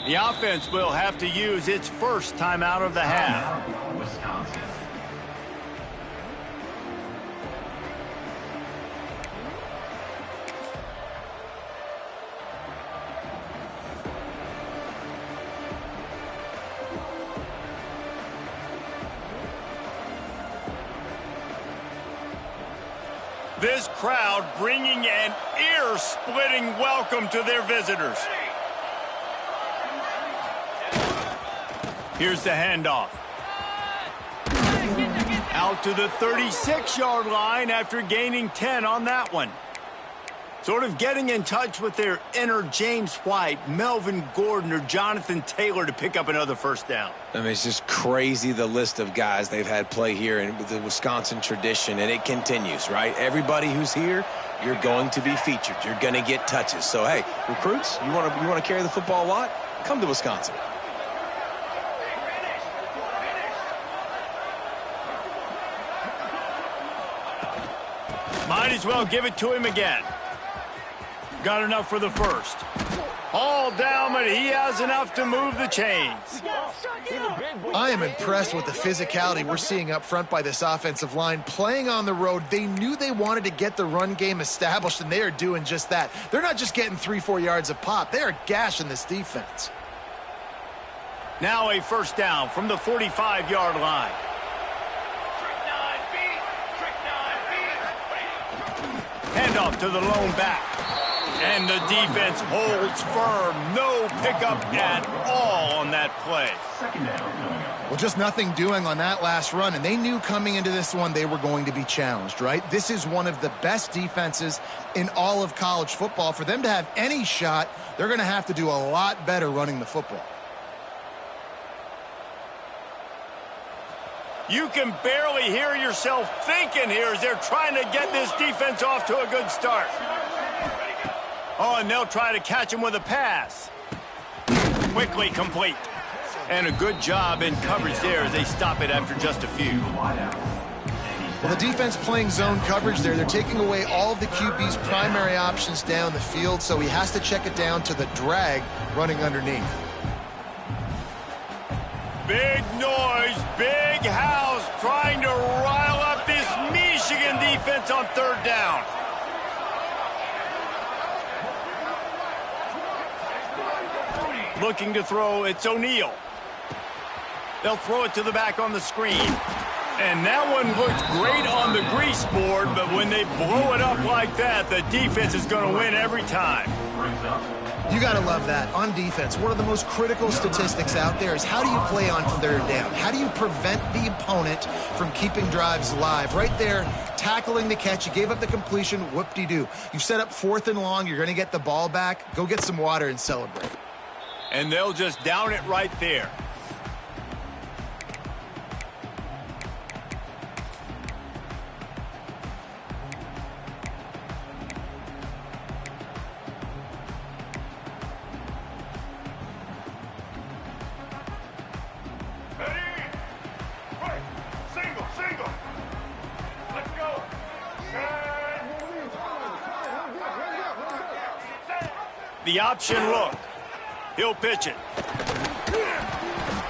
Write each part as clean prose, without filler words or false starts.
The offense will have to use its first timeout of the half. Wisconsin. This crowd bringing an ear-splitting welcome to their visitors. Here's the handoff. Out to the 36-yard line after gaining 10 on that one. Sort of getting in touch with their inner James White, Melvin Gordon, or Jonathan Taylor to pick up another first down. I mean, it's just crazy the list of guys they've had play here in the Wisconsin tradition, and it continues, right? Everybody who's here, you're going to be featured. You're going to get touches. So, hey, recruits, you want to carry the football a lot? Come to Wisconsin. Might as well give it to him again. Got enough for the first. All down, but he has enough to move the chains. I am impressed with the physicality we're seeing up front by this offensive line. Playing on the road, they knew they wanted to get the run game established, and they are doing just that. They're not just getting 3-4 yards a pop. They are gashing this defense. Now a first down from the 45-yard line. Handoff to the lone back. And the defense holds firm. No pickup at all on that play. Well, just nothing doing on that last run, and they knew coming into this one they were going to be challenged, right? This is one of the best defenses in all of college football. For them to have any shot, they're going to have to do a lot better running the football. You can barely hear yourself thinking here as they're trying to get this defense off to a good start. Oh, and they'll try to catch him with a pass. Quickly complete. And a good job in coverage there as they stop it after just a few. Well, the defense playing zone coverage there. They're taking away all of the QB's primary options down the field, so he has to check it down to the drag running underneath. Big noise, big house, trying to rile up this Michigan defense on third down. Looking to throw, it's O'Neal. They'll throw it to the back on the screen. And that one looked great on the grease board, but when they blow it up like that, the defense is going to win every time. You got to love that. On defense, one of the most critical statistics out there is how do you play on third down? How do you prevent the opponent from keeping drives alive? Right there, tackling the catch. You gave up the completion. Whoop-de-doo. You've set up 4th and long. You're going to get the ball back. Go get some water and celebrate. And they'll just down it right there. The option look. He'll pitch it.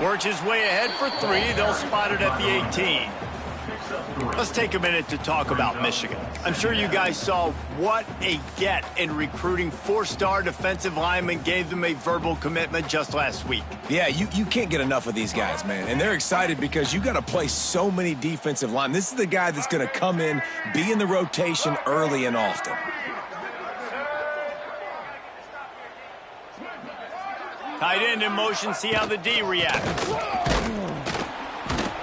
Works his way ahead for 3. They'll spot it at the 18. Let's take a minute to talk about Michigan. I'm sure you guys saw what a get in recruiting. 4-star defensive linemen gave them a verbal commitment just last week. Yeah, you can't get enough of these guys, man. And they're excited because you got to play so many defensive linemen. This is the guy that's going to come in, be in the rotation early and often. Tight end in motion, see how the D reacts.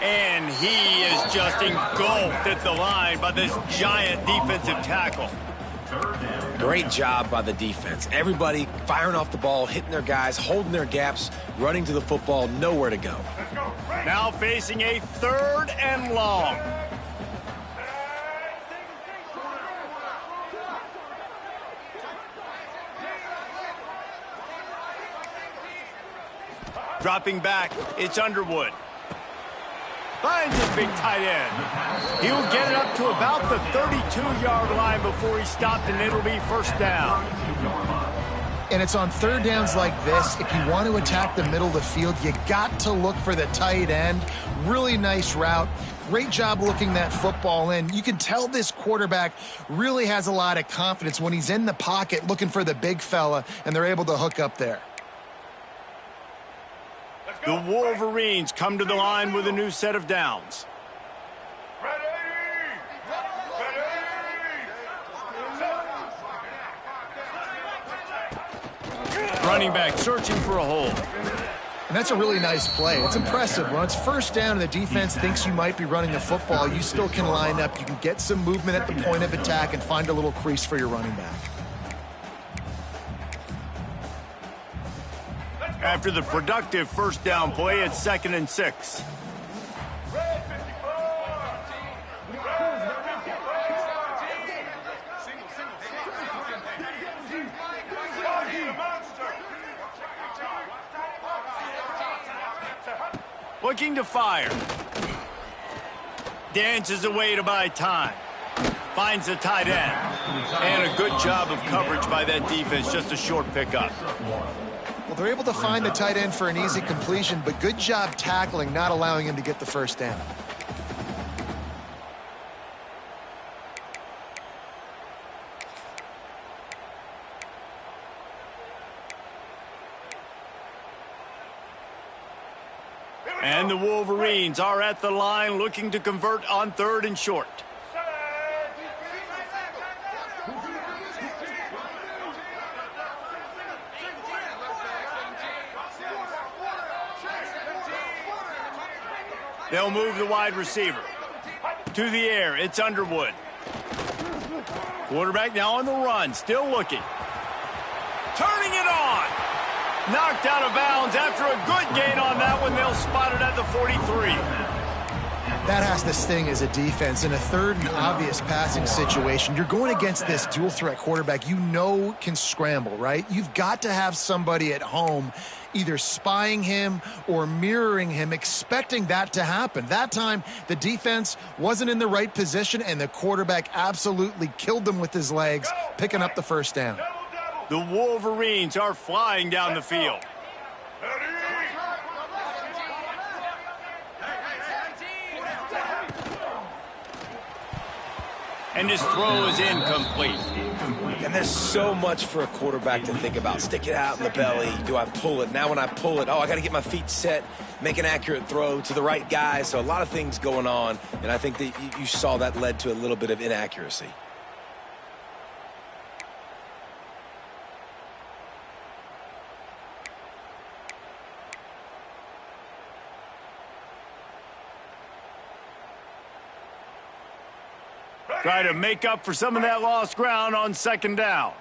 And he is just engulfed at the line by this giant defensive tackle. Great job by the defense. Everybody firing off the ball, hitting their guys, holding their gaps, running to the football, nowhere to go. Now facing a 3rd and long. Dropping back, it's Underwood. Finds his big tight end. He'll get it up to about the 32-yard line before he stopped, and it'll be first down. And it's on third downs like this. If you want to attack the middle of the field, you got to look for the tight end. Really nice route. Great job looking that football in. You can tell this quarterback really has a lot of confidence when he's in the pocket looking for the big fella, and they're able to hook up there. The Wolverines come to the line with a new set of downs. Running back searching for a hole. And that's a really nice play. It's impressive. When it's first down and the defense thinks you might be running the football, you still can line up. You can get some movement at the point of attack and find a little crease for your running back. After the productive first down play, it's 2nd and 6. Looking to fire. Dances away to buy time. Finds the tight end. And a good job of coverage by that defense. Just a short pickup. Well, they're able to find the tight end for an easy completion, but good job tackling, not allowing him to get the first down. And the Wolverines are at the line looking to convert on 3rd and short. They'll move the wide receiver. To the air, it's Underwood. Quarterback now on the run, still looking. Turning it on. Knocked out of bounds after a good gain on that one. They'll spot it at the 43. That has to sting as a defense. In a third and obvious passing situation, you're going against this dual threat quarterback you know can scramble, right? You've got to have somebody at home either spying him or mirroring him, expecting that to happen. That time, the defense wasn't in the right position, and the quarterback absolutely killed them with his legs, picking up the first down. The Wolverines are flying down the field. And his throw is incomplete. And there's so much for a quarterback to think about. Stick it out in the belly. Do I pull it? Now when I pull it, I got to get my feet set, make an accurate throw to the right guy. So a lot of things going on, and I think that you saw that led to a little bit of inaccuracy. Try to make up for some of that lost ground on 2nd down.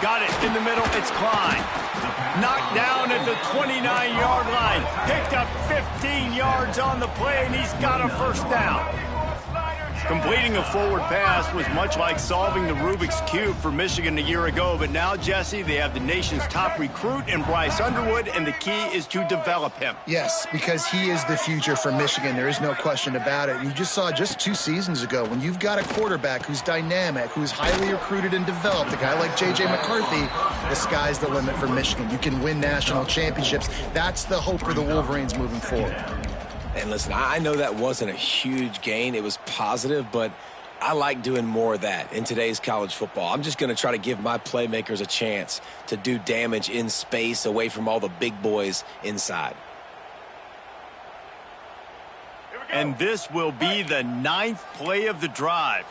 Got it in the middle. It's Klein. Knocked down at the 29-yard line. Picked up 15 yards on the play, and he's got a first down. Completing a forward pass was much like solving the Rubik's Cube for Michigan a year ago, but now, Jesse, they have the nation's top recruit in Bryce Underwood, and the key is to develop him. Yes, because he is the future for Michigan. There is no question about it. And you just saw just 2 seasons ago, when you've got a quarterback who's dynamic, who's highly recruited and developed, a guy like J.J. McCarthy, the sky's the limit for Michigan. You can win national championships. That's the hope for the Wolverines moving forward. And listen, I know that wasn't a huge gain. It was positive, but I like doing more of that in today's college football. I'm just going to try to give my playmakers a chance to do damage in space away from all the big boys inside. And this will be the 9th play of the drive.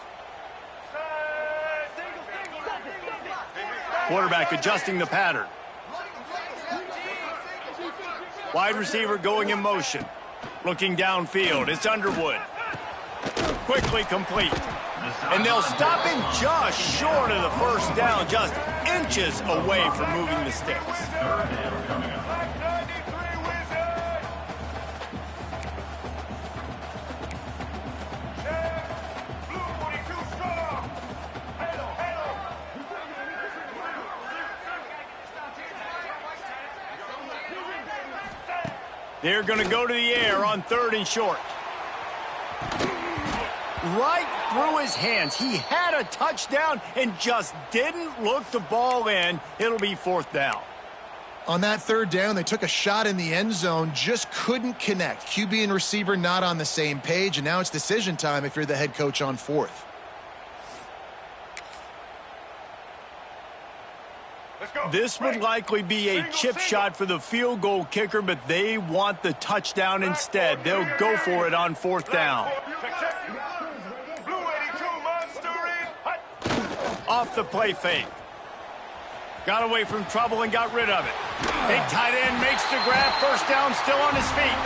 Quarterback adjusting the pattern. Wide receiver going in motion. Looking downfield, it's Underwood. Quickly complete. And they'll stop him just short of the first down, just inches away from moving the sticks. They're going to go to the air on 3rd and short. right through his hands. He had a touchdown and just didn't look the ball in. It'll be 4th down. On that 3rd down, they took a shot in the end zone, just couldn't connect. QB and receiver not on the same page, and now it's decision time if you're the head coach on 4th. This would likely be a chip shot for the field goal kicker, but they want the touchdown instead. They'll go for it on 4th down. Off the play fake. Got away from trouble and got rid of it. Big tight end makes the grab. 1st down, still on his feet.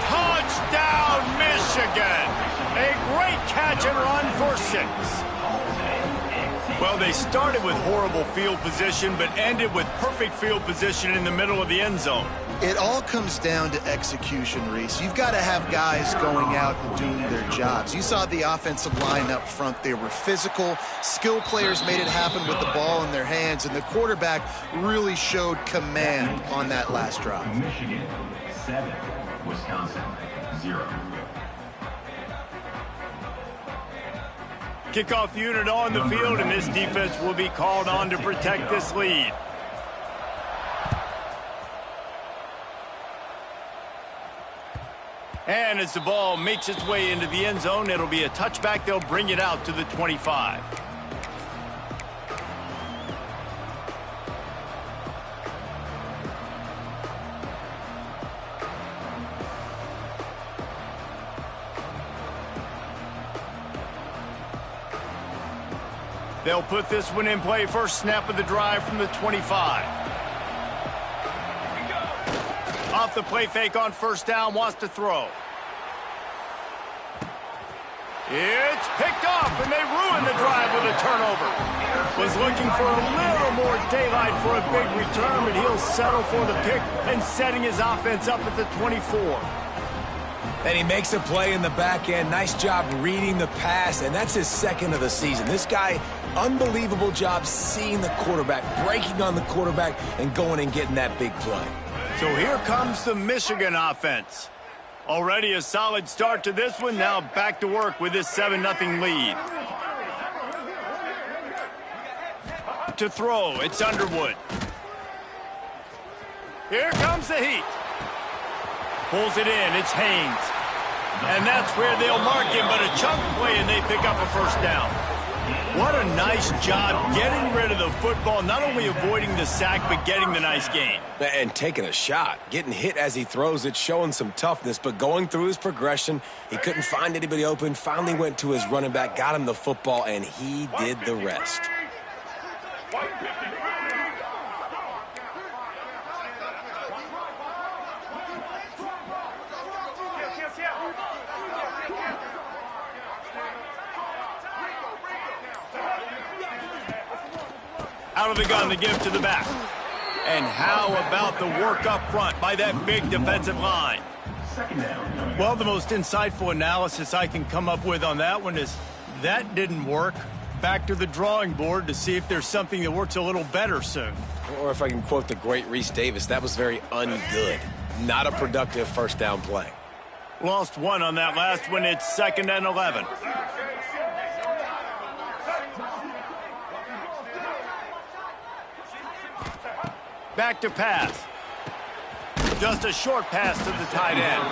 Touchdown, Michigan. A great catch and run for 6. Well, they started with horrible field position, but ended with perfect field position in the middle of the end zone. It all comes down to execution, Reese. You've got to have guys going out and doing their jobs. You saw the offensive line up front. They were physical. Skill players made it happen with the ball in their hands, and the quarterback really showed command on that last drive. Michigan 7, Wisconsin 0. Kickoff unit on the field, and this defense will be called on to protect this lead. And as the ball makes its way into the end zone, it'll be a touchback. They'll bring it out to the 25. They'll put this one in play. First snap of the drive from the 25. Off the play fake on 1st down, wants to throw. It's picked off, and they ruin the drive with a turnover. Was looking for a little more daylight for a big return, but he'll settle for the pick and setting his offense up at the 24. And he makes a play in the back end. Nice job reading the pass, and that's his 2nd of the season. This guy, unbelievable job seeing the quarterback, breaking on the quarterback, and going and getting that big play. So here comes the Michigan offense. Already a solid start to this one. Now back to work with this 7-0 lead. To throw, it's Underwood. Here comes the heat. Pulls it in, it's Haynes. And that's where they'll mark him, but a chunk play, and they pick up a 1st down. What a nice job getting rid of the football, not only avoiding the sack, but getting the nice gain. And taking a shot, getting hit as he throws it, showing some toughness, but going through his progression, he couldn't find anybody open, finally went to his running back, got him the football, and he did the rest. Out of the gun to give to the back. And how about the work up front by that big defensive line? Well, the most insightful analysis I can come up with on that one is that didn't work. Back to the drawing board to see if there's something that works a little better soon. Or if I can quote the great Reese Davis, that was very ungood. Not a productive 1st down play. Lost one on that last one. It's 2nd and 11. Back to pass. Just a short pass to the tight end.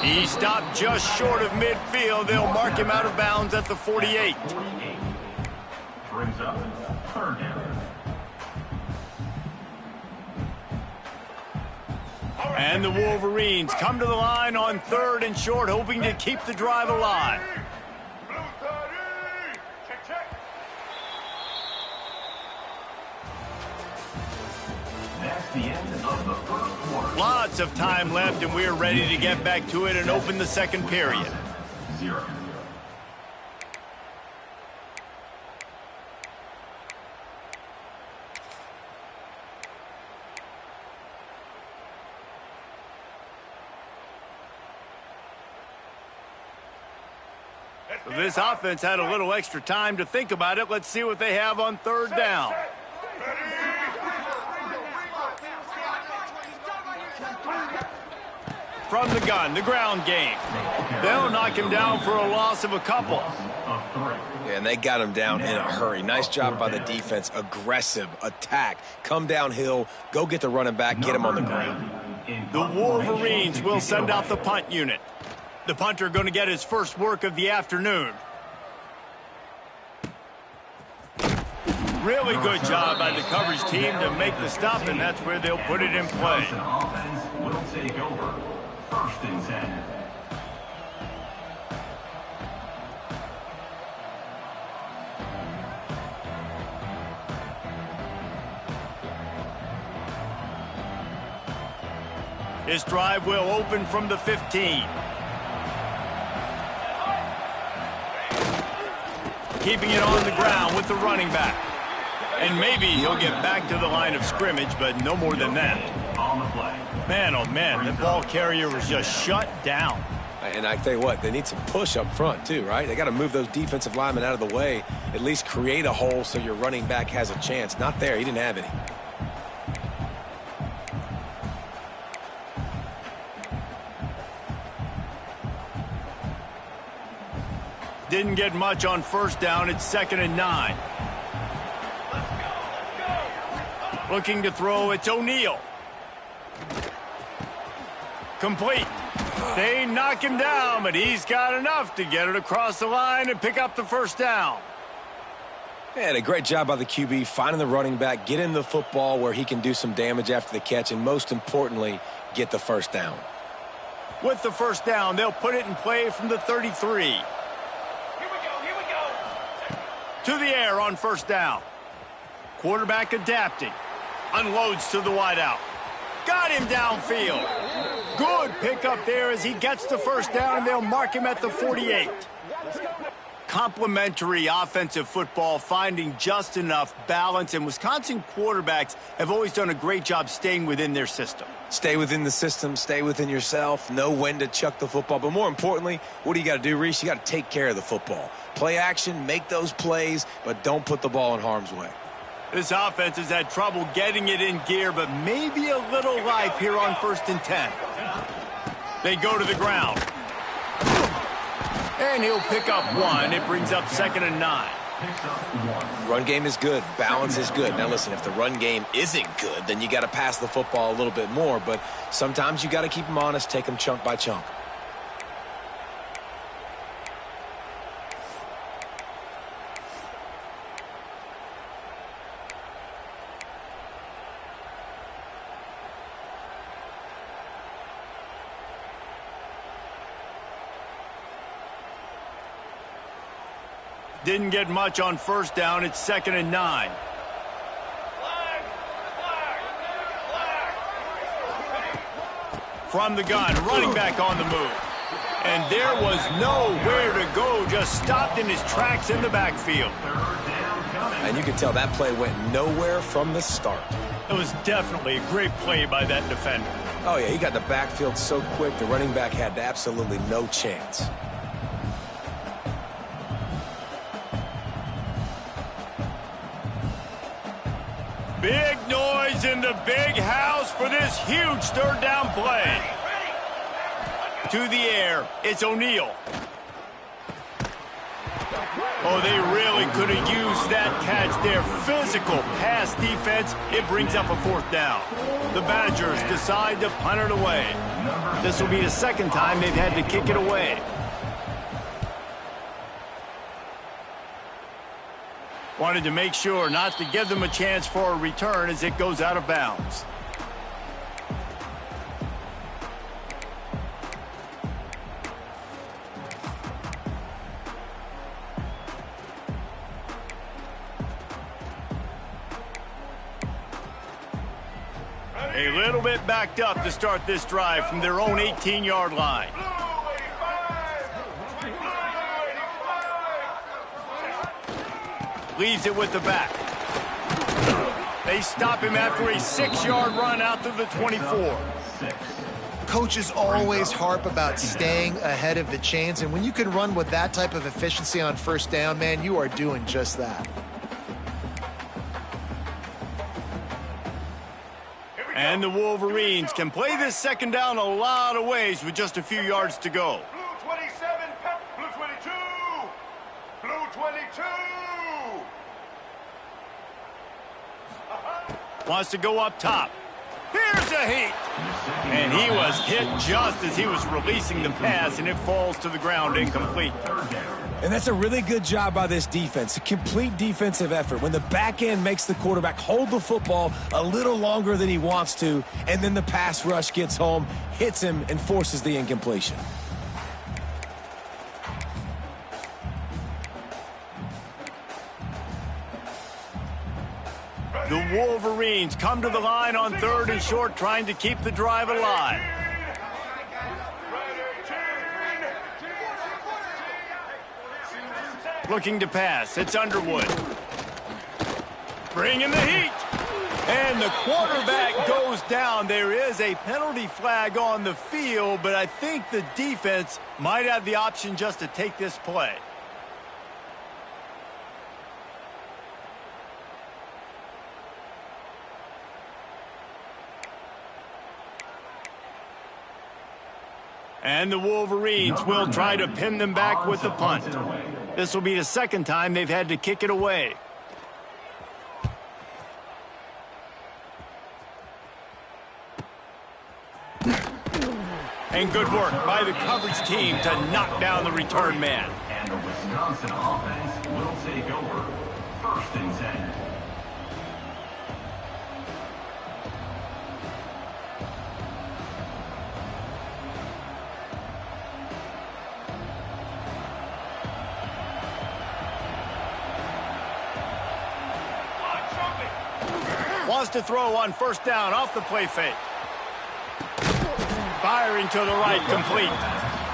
He stopped just short of midfield. They'll mark him out of bounds at the 48. Brings up 3rd down. And the Wolverines come to the line on 3rd and short, hoping to keep the drive alive. That's the end of the 1st quarter. Lots of time left, and we're ready to get back to it and open the 2nd period. 0. This offense had a little extra time to think about it. Let's see what they have on 3rd down. from the gun, the ground game. They'll knock him down for a loss of a couple. Yeah, and they got him down in a hurry. Nice job by the defense. Aggressive attack. Come downhill. Go get the running back. Get him on the ground. The Wolverines will send out the punt unit. The punter going to get his first work of the afternoon. Really good job by the coverage team to make the stop, and that's where they'll put it in play. Offense will take over. 1st and 10. This drive will open from the 15. Keeping it on the ground with the running back. And maybe he'll get back to the line of scrimmage, but no more than that. Man, oh man, the ball carrier was just shut down. And I tell you what, they need some push up front too, right? They got to move those defensive linemen out of the way, at least create a hole so your running back has a chance. Not there, he didn't have any. Didn't get much on 1st down. It's 2nd and 9. Looking to throw, it's O'Neal. Complete. They knock him down, but he's got enough to get it across the line and pick up the 1st down. And a great job by the QB finding the running back, getting the football where he can do some damage after the catch, and most importantly, get the 1st down. With the 1st down, they'll put it in play from the 33. To the air on 1st down. Quarterback adapting. Unloads to the wideout. Got him downfield. Good pickup there as he gets the 1st down, and they'll mark him at the 48. Complementary offensive football, finding just enough balance, and Wisconsin quarterbacks have always done a great job staying within their system. Stay within the system, stay within yourself, know when to chuck the football. But more importantly, what do you got to do, Reese? You got to take care of the football. Play action, make those plays, but don't put the ball in harm's way. This offense has had trouble getting it in gear, but maybe a little life here on 1st and 10. They go to the ground. And he'll pick up 1. It brings up 2nd and 9. Run game is good. Balance is good. Now, listen, if the run game isn't good, then you got to pass the football a little bit more. But sometimes you got to keep them honest, take them chunk by chunk. Didn't get much on 1st down. It's 2nd and 9. From the gun, running back on the move. And there was nowhere to go, just stopped in his tracks in the backfield. And you can tell that play went nowhere from the start. It was definitely a great play by that defender. Oh, yeah, he got the backfield so quick, the running back had absolutely no chance. Big noise in the big house for this huge 3rd down play. To the air, it's O'Neal. Oh, they really could have used that catch there. Physical pass defense. It brings up a 4th down. The Badgers decide to punt it away. This will be the 2nd time they've had to kick it away. Wanted to make sure not to give them a chance for a return as it goes out of bounds. A little bit backed up to start this drive from their own 18-yard line. Leaves it with the back. They stop him after a 6-yard run out to the 24. Coaches always harp about staying ahead of the chains, and when you can run with that type of efficiency on 1st down, man, you are doing just that. And the Wolverines can play this second down a lot of ways with just a few yards to go. Blue 27, Pep, Blue 22. Blue 22. Wants to go up top. Here's a heat. And he was hit just as he was releasing the pass, and it falls to the ground incomplete. And that's a really good job by this defense, a complete defensive effort. When the back end makes the quarterback hold the football a little longer than he wants to, and then the pass rush gets home, hits him, and forces the incompletion. The Wolverines come to the line on 3rd and short, trying to keep the drive alive. Looking to pass. It's Underwood. Bringing the heat. And the quarterback goes down. There is a penalty flag on the field, but I think the defense might have the option just to take this play. And the Wolverines will try to pin them back with the punt. This will be the second time they've had to kick it away. And good work by the coverage team to knock down the return man. And the Wisconsin offense will take over. 1st and 10. Wants to throw on 1st down off the play fake. Firing to the right, complete.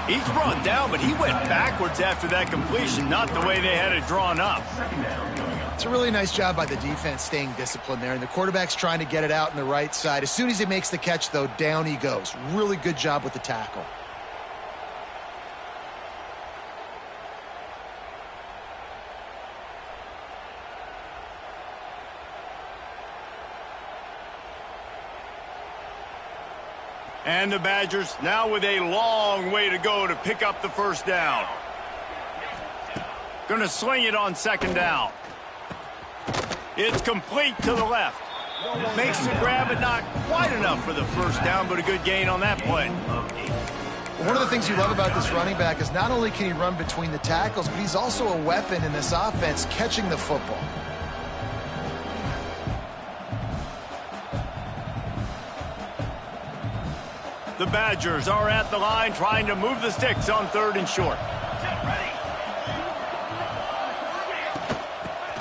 He's brought down, but he went backwards after that completion, not the way they had it drawn up. It's a really nice job by the defense staying disciplined there, and the quarterback's trying to get it out on the right side. As soon as he makes the catch, though, down he goes. Really good job with the tackle. And the Badgers now with a long way to go to pick up the 1st down. Going to sling it on 2nd down. It's complete to the left. Makes the grab, but not quite enough for the 1st down, but a good gain on that play. One of the things you love about this running back is not only can he run between the tackles, but he's also a weapon in this offense catching the football. The Badgers are at the line trying to move the sticks on 3rd and short.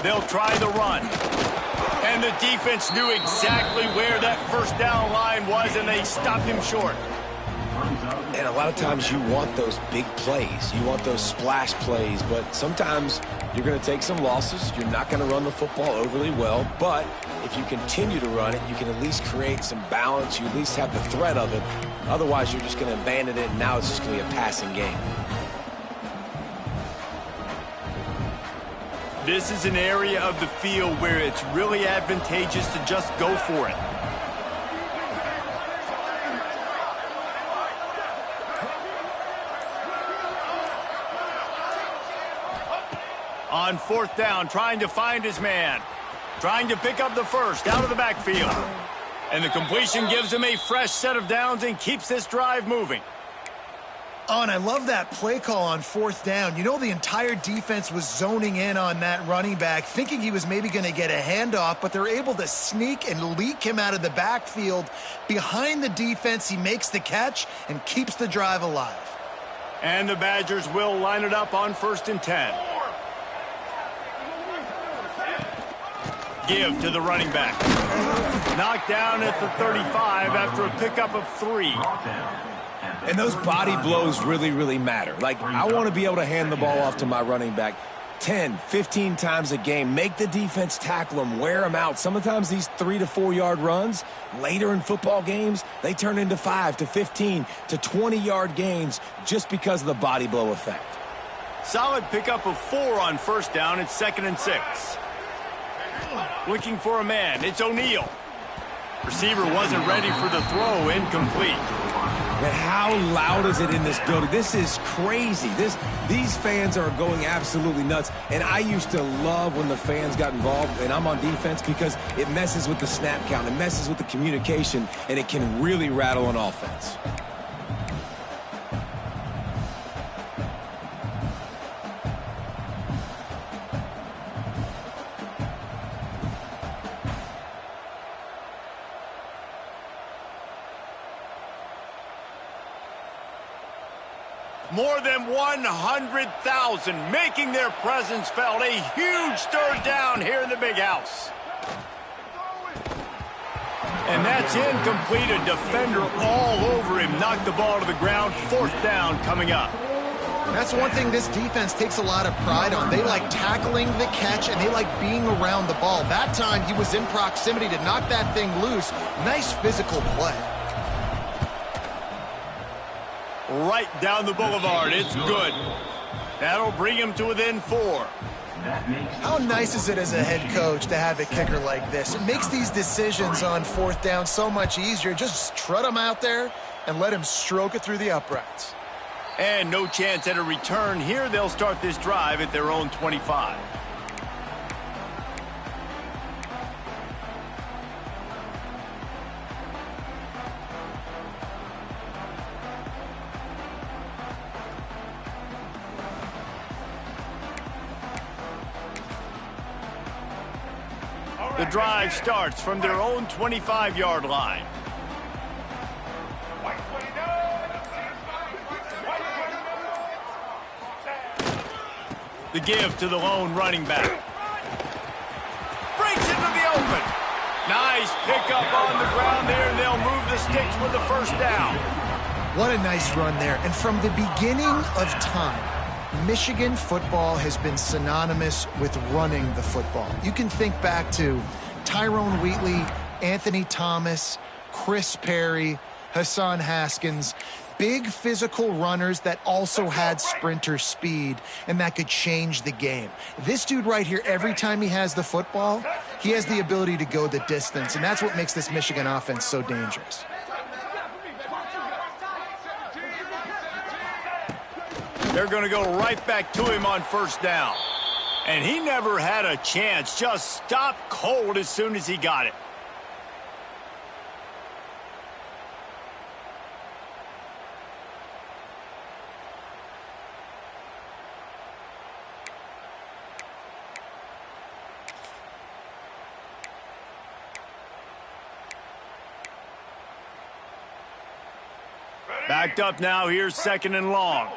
They'll try the run. And the defense knew exactly where that 1st down line was, and they stopped him short. And a lot of times you want those big plays. You want those splash plays, but sometimes you're going to take some losses. You're not going to run the football overly well, but if you continue to run it, you can at least create some balance. You at least have the threat of it. Otherwise, you're just going to abandon it, and now it's just going to be a passing game. This is an area of the field where it's really advantageous to just go for it. On 4th down, trying to find his man. Trying to pick up the 1st out of the backfield. And the completion gives him a fresh set of downs and keeps this drive moving. Oh, and I love that play call on 4th down. You know, the entire defense was zoning in on that running back, thinking he was maybe going to get a handoff, but they're able to sneak and leak him out of the backfield. Behind the defense, he makes the catch and keeps the drive alive. And the Badgers will line it up on 1st and 10. Give to the running back. Knocked down at the 35 after a pickup of 3. And those body blows really, really matter. Like, I want to be able to hand the ball off to my running back 10, 15 times a game. Make the defense tackle him, wear him out. Sometimes these 3 to 4 yard runs, later in football games, they turn into 5 to 15 to 20 yard gains just because of the body blow effect. Solid pickup of 4 on 1st down. It's 2nd and 6. Looking for a man. It's O'Neal. Receiver wasn't ready for the throw, incomplete. And how loud is it in this building? This is crazy. These fans are going absolutely nuts. And I used to love when the fans got involved, and I'm on defense, because it messes with the snap count, it messes with the communication, and it can really rattle an offense. More than 100,000 making their presence felt. A huge third down here in the big house. And that's incomplete. A defender all over him. Knocked the ball to the ground. Fourth down coming up. That's one thing this defense takes a lot of pride on. They like tackling the catch, and they like being around the ball. That time, he was in proximity to knock that thing loose. Nice physical play. Right down the boulevard. It's good. That'll bring him to within 4. How nice is it as a head coach to have a kicker like this? It makes these decisions on fourth down so much easier. Just trot him out there and let him stroke it through the uprights. And no chance at a return here. They'll start this drive at their own 25. The drive starts from their own 25-yard line. The give to the lone running back. Breaks into the open. Nice pickup on the ground there, and they'll move the sticks with the first down. What a nice run there. And from the beginning of time, Michigan football has been synonymous with running the football. You can think back to Tyrone Wheatley, Anthony Thomas, Chris Perry, Hassan Haskins. Big physical runners that also had sprinter speed and that could change the game. This dude right here, every time he has the football, he has the ability to go the distance, and that's what makes this Michigan offense so dangerous. They're going to go right back to him on first down. And he never had a chance. Just stopped cold as soon as he got it. Backed up now. Here's second and long.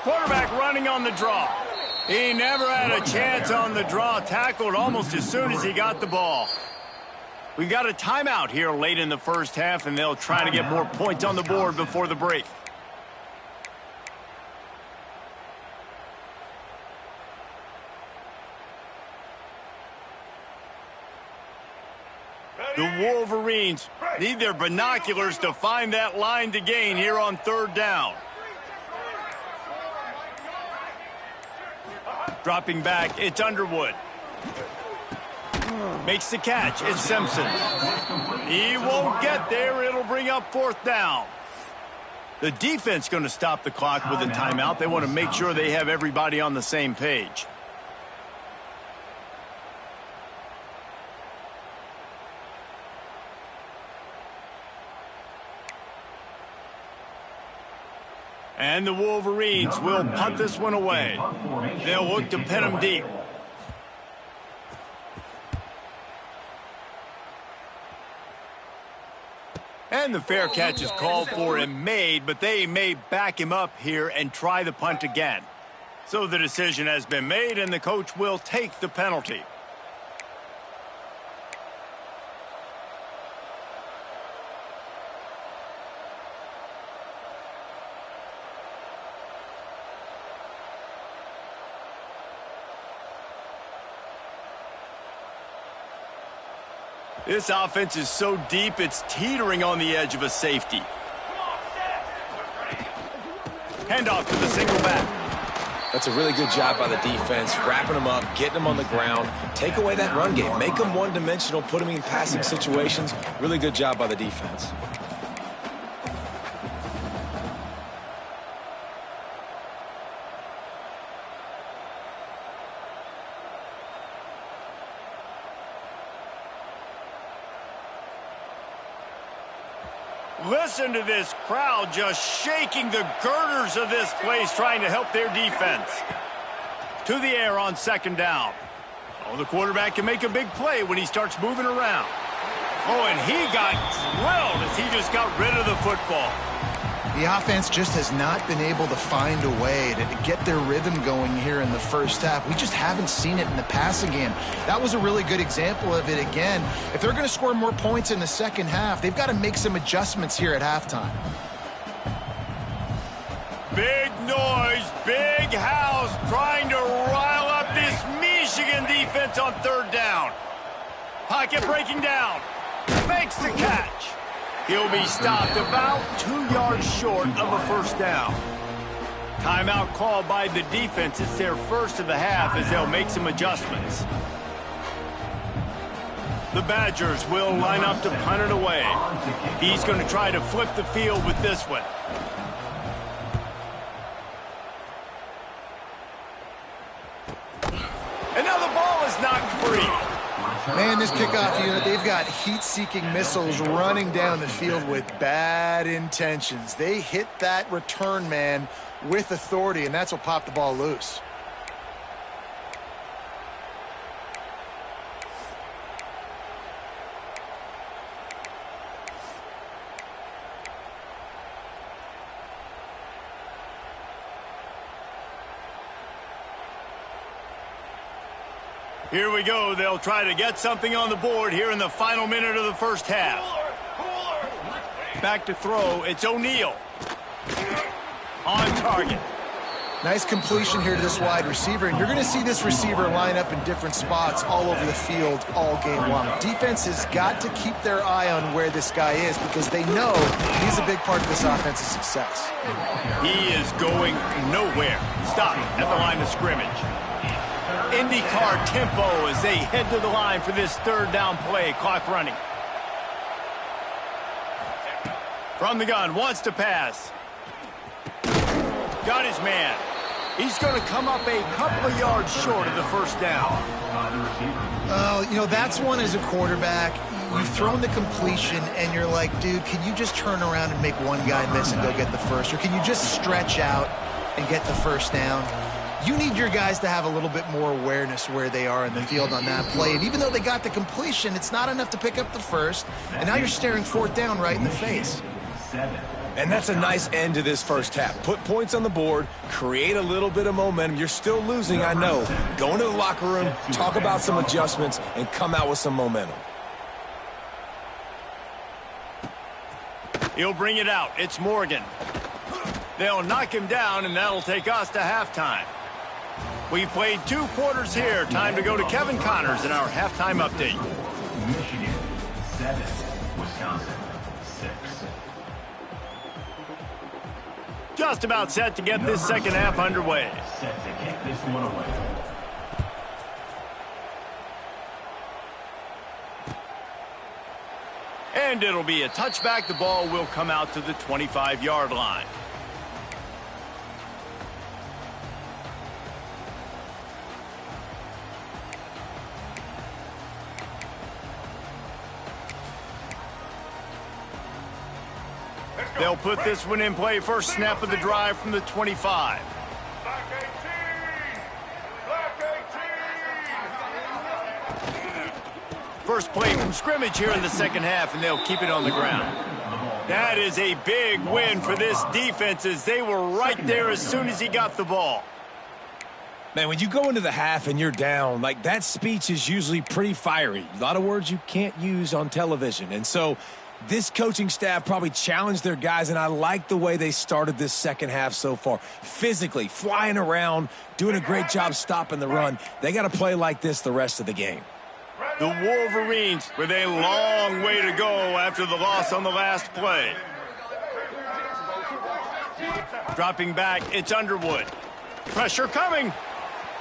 Quarterback running on the draw. He never had a chance on the draw. Tackled almost as soon as he got the ball. We've got a timeout here late in the first half, and they'll try to get more points on the board before the break. The Wolverines need their binoculars to find that line to gain here on third down. Dropping back, it's Underwood. Makes the catch, it's Simpson. He won't get there, it'll bring up fourth down. The defense going to stop the clock with a timeout. They want to make sure they have everybody on the same page. And the Wolverines will punt this one away. They'll look to pin them deep. And the fair catch is called for and made, but they may back him up here and try the punt again. So the decision has been made, and the coach will take the penalty. This offense is so deep, it's teetering on the edge of a safety. Handoff to the single back. That's a really good job by the defense, wrapping them up, getting them on the ground. Take away that run game. Make them one-dimensional, put them in passing situations. Really good job by the defense. Listen to this crowd just shaking the girders of this place, trying to help their defense. To the air on second down. Oh, the quarterback can make a big play when he starts moving around. Oh, and he got drilled as he just got rid of the football. The offense just has not been able to find a way to get their rhythm going here in the first half. We just haven't seen it in the passing game. That was a really good example of it again. If they're going to score more points in the second half, they've got to make some adjustments here at halftime. Big noise, big house, trying to rile up this Michigan defense on third down. Pocket breaking down. Makes the catch. He'll be stopped about 2 yards short of a first down. Timeout called by the defense. It's their first of the half as they'll make some adjustments. The Badgers will line up to punt it away. He's going to try to flip the field with this one. And now the ball is knocked free. Man, this kickoff unit, they've got heat-seeking missiles running down the field with bad intentions. They hit that return man with authority, and that's what popped the ball loose. Here we go. They'll try to get something on the board here in the final minute of the first half. Back to throw. It's O'Neal. On target. Nice completion here to this wide receiver, and you're going to see this receiver line up in different spots all over the field all game long. Defense has got to keep their eye on where this guy is because they know he's a big part of this offense's success. He is going nowhere. Stop at the line of scrimmage. IndyCar tempo as they head to the line for this third down play. Clock running. From the gun, wants to pass. Got his man. He's going to come up a couple of yards short of the first down. Oh, you know, that's one as a quarterback. You've thrown the completion, and you're like, dude, can you just turn around and make one guy miss and go get the first? Or can you just stretch out and get the first down? You need your guys to have a little bit more awareness where they are in the field on that play. And even though they got the completion, it's not enough to pick up the first. And now you're staring fourth down right in the face. And that's a nice end to this first half. Put points on the board, create a little bit of momentum. You're still losing, I know. Go into the locker room, talk about some adjustments, and come out with some momentum. He'll bring it out. It's Morgan. They'll knock him down, and that'll take us to halftime. We've played 2 quarters here. Time to go to Kevin Connors in our halftime update. Michigan 7, Wisconsin 6. Just about set to get this second half underway. Set to kick this one away. And it'll be a touchback. The ball will come out to the 25-yard line. They'll put this one in play. First snap of the drive from the 25. Black 18! Black 18! First play from scrimmage here in the second half, and they'll keep it on the ground. That is a big win for this defense as they were right there as soon as he got the ball. Man, when you go into the half and you're down, like that speech is usually pretty fiery. A lot of words you can't use on television. And so this coaching staff probably challenged their guys, and I like the way they started this second half so far. Physically, flying around, doing a great job stopping the run. They got to play like this the rest of the game. Ready? The Wolverines with a long way to go after the loss on the last play. Dropping back, it's Underwood. Pressure coming.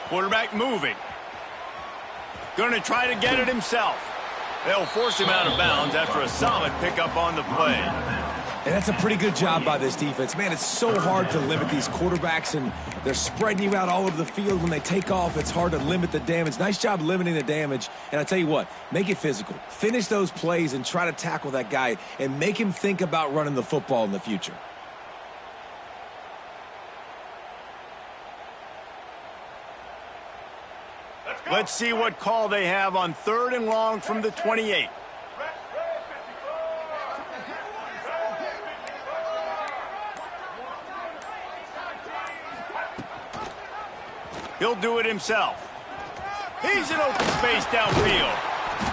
Quarterback moving. Going to try to get it himself. They'll force him out of bounds after a solid pickup on the play. And that's a pretty good job by this defense. Man, it's so hard to limit these quarterbacks, and they're spreading you out all over the field. When they take off, it's hard to limit the damage. Nice job limiting the damage. And I tell you what, make it physical. Finish those plays and try to tackle that guy and make him think about running the football in the future. Let's see what call they have on 3rd and long from the 28. He'll do it himself. He's in open space downfield.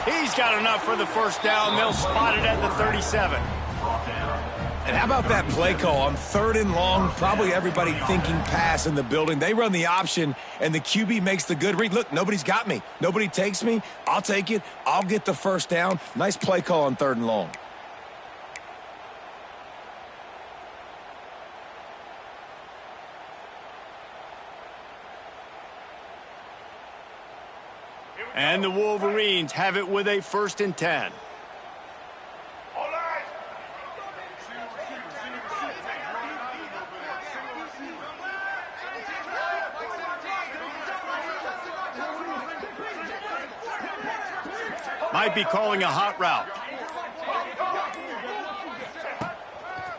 He's got enough for the first down. They'll spot it at the 37. And how about that play call on 3rd and long? Probably everybody thinking pass in the building. They run the option, and the QB makes the good read. Look, nobody's got me. Nobody takes me. I'll take it. I'll get the first down. Nice play call on 3rd and long. And the Wolverines have it with a 1st and 10. Might be calling a hot route.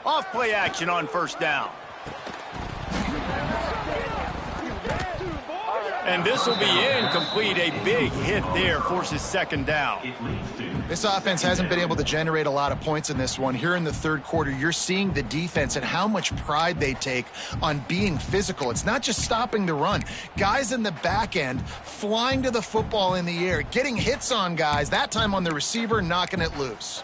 Off play action on 1st down. And this will be incomplete. A big hit there forces 2nd down. This offense hasn't been able to generate a lot of points in this one. Here in the 3rd quarter, you're seeing the defense and how much pride they take on being physical. It's not just stopping the run. Guys in the back end flying to the football in the air, getting hits on guys, that time on the receiver, knocking it loose.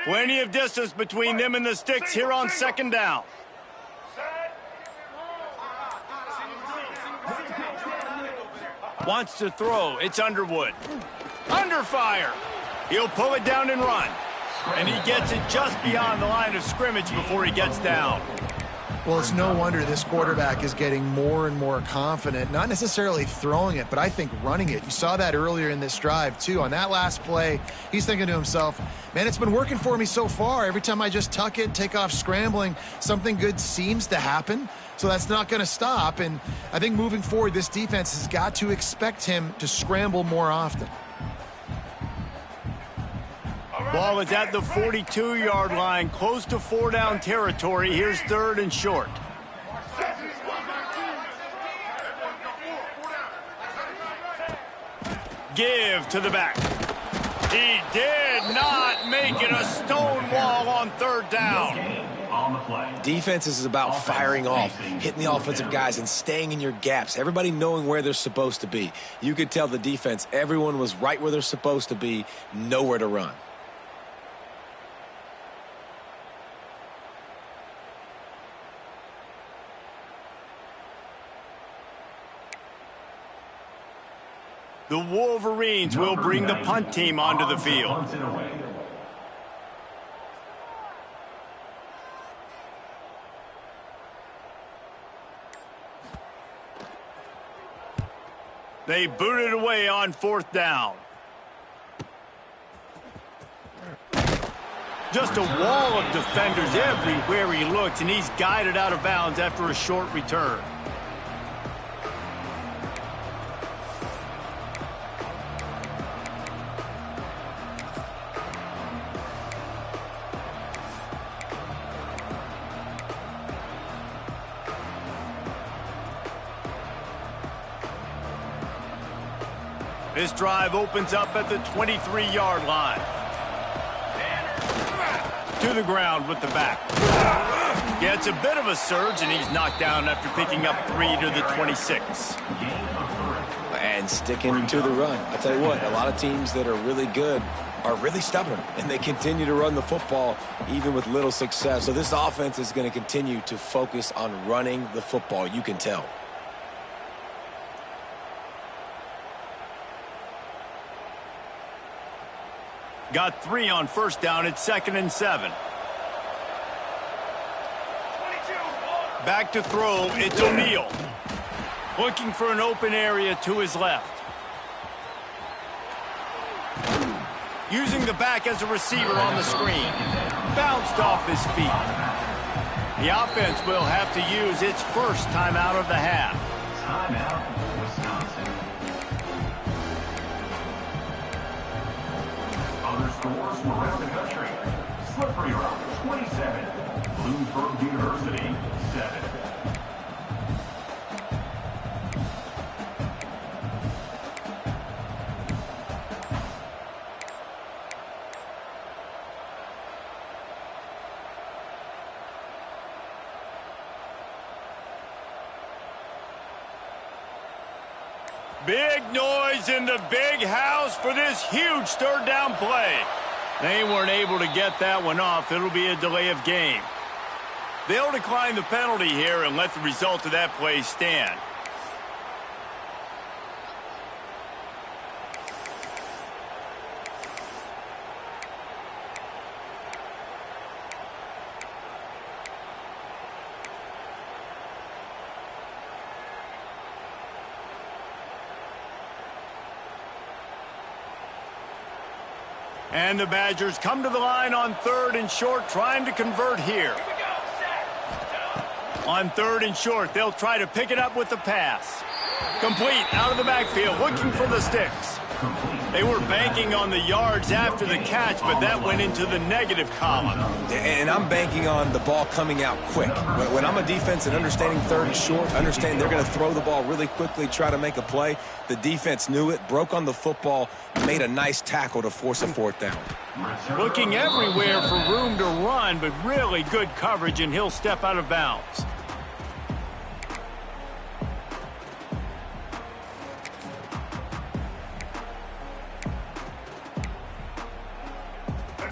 Plenty of distance between them and the sticks here on 2nd down. Wants to throw. It's Underwood. Under fire. He'll pull it down and run. And he gets it just beyond the line of scrimmage before he gets down. Well, it's no wonder this quarterback is getting more and more confident, not necessarily throwing it, but I think running it. You saw that earlier in this drive, too. On that last play, he's thinking to himself, man, it's been working for me so far. Every time I just tuck it, take off scrambling, something good seems to happen. So that's not going to stop. And I think moving forward, this defense has got to expect him to scramble more often. Ball is at the 42-yard line, close to 4-down territory. Here's 3rd and short. Give to the back. He did not make it a stone wall on 3rd down. Defense is about firing off, hitting the offensive guys, and staying in your gaps. Everybody knowing where they're supposed to be. You could tell the defense, everyone was right where they're supposed to be, nowhere to run. The Wolverines will bring the punt team onto the field. They boot it away on 4th down. Just a wall of defenders everywhere he looks, and he's guided out of bounds after a short return. This drive opens up at the 23-yard line. To the ground with the back. Yeah, it's a bit of a surge, and he's knocked down after picking up 3 to the 26. And and sticking to the run. I tell you what, a lot of teams that are really good are really stubborn, and they continue to run the football even with little success. So this offense is going to continue to focus on running the football. You can tell. Got 3 on first down. It's 2nd and 7. Back to throw. It's O'Neal. Looking for an open area to his left. Using the back as a receiver on the screen. Bounced off his feet. The offense will have to use its first timeout of the half. Timeout, Wisconsin. Other scores from around the country. Slippery Rock, 27. Bloomsburg University, 7. Big noise in the big house for this huge third down play. They weren't able to get that one off. It'll be a delay of game. They'll decline the penalty here and let the result of that play stand. And the Badgers come to the line on 3rd and short, trying to convert here. On 3rd and short, they'll try to pick it up with the pass. Complete out of the backfield, looking for the sticks. They were banking on the yards after the catch, but that went into the negative column. And I'm banking on the ball coming out quick. When I'm a defense and understanding 3rd and short, understand they're going to throw the ball really quickly, try to make a play. The defense knew it, broke on the football, made a nice tackle to force a 4th down. Looking everywhere for room to run, but really good coverage, and he'll step out of bounds.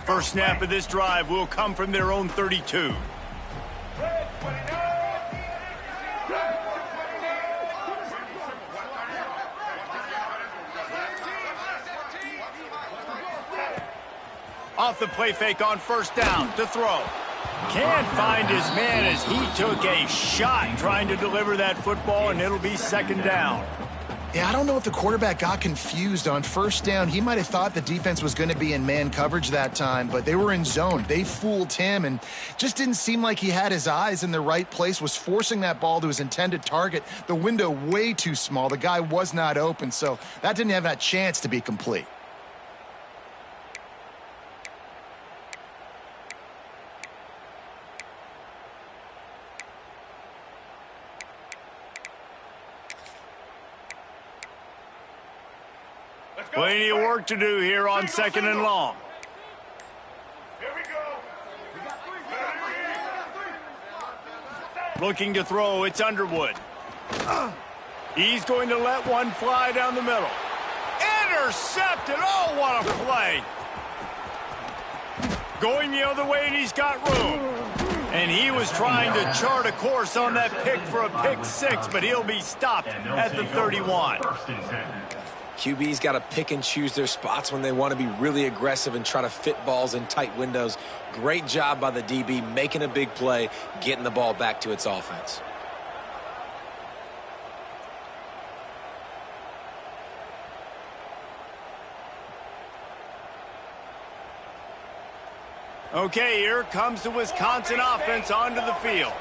First snap of this drive will come from their own 32. Off the play fake on first down to throw. Can't find his man as he took a shot trying to deliver that football, and it'll be 2nd down. Yeah, I don't know if the quarterback got confused on first down. He might have thought the defense was going to be in man coverage that time, but they were in zone. They fooled him and just didn't seem like he had his eyes in the right place, was forcing that ball to his intended target. The window way too small. The guy was not open, so that didn't have that chance to be complete. Plenty of work to do here on 2nd and long. Here we go. Looking to throw, it's Underwood. He's going to let one fly down the middle. Intercepted! Oh, what a play! Going the other way, and he's got room. And he was trying to chart a course on that pick for a pick 6, but he'll be stopped at the 31. QB's got to pick and choose their spots when they want to be really aggressive and try to fit balls in tight windows. Great job by the DB making a big play, getting the ball back to its offense. Okay, here comes the Wisconsin offense onto the field.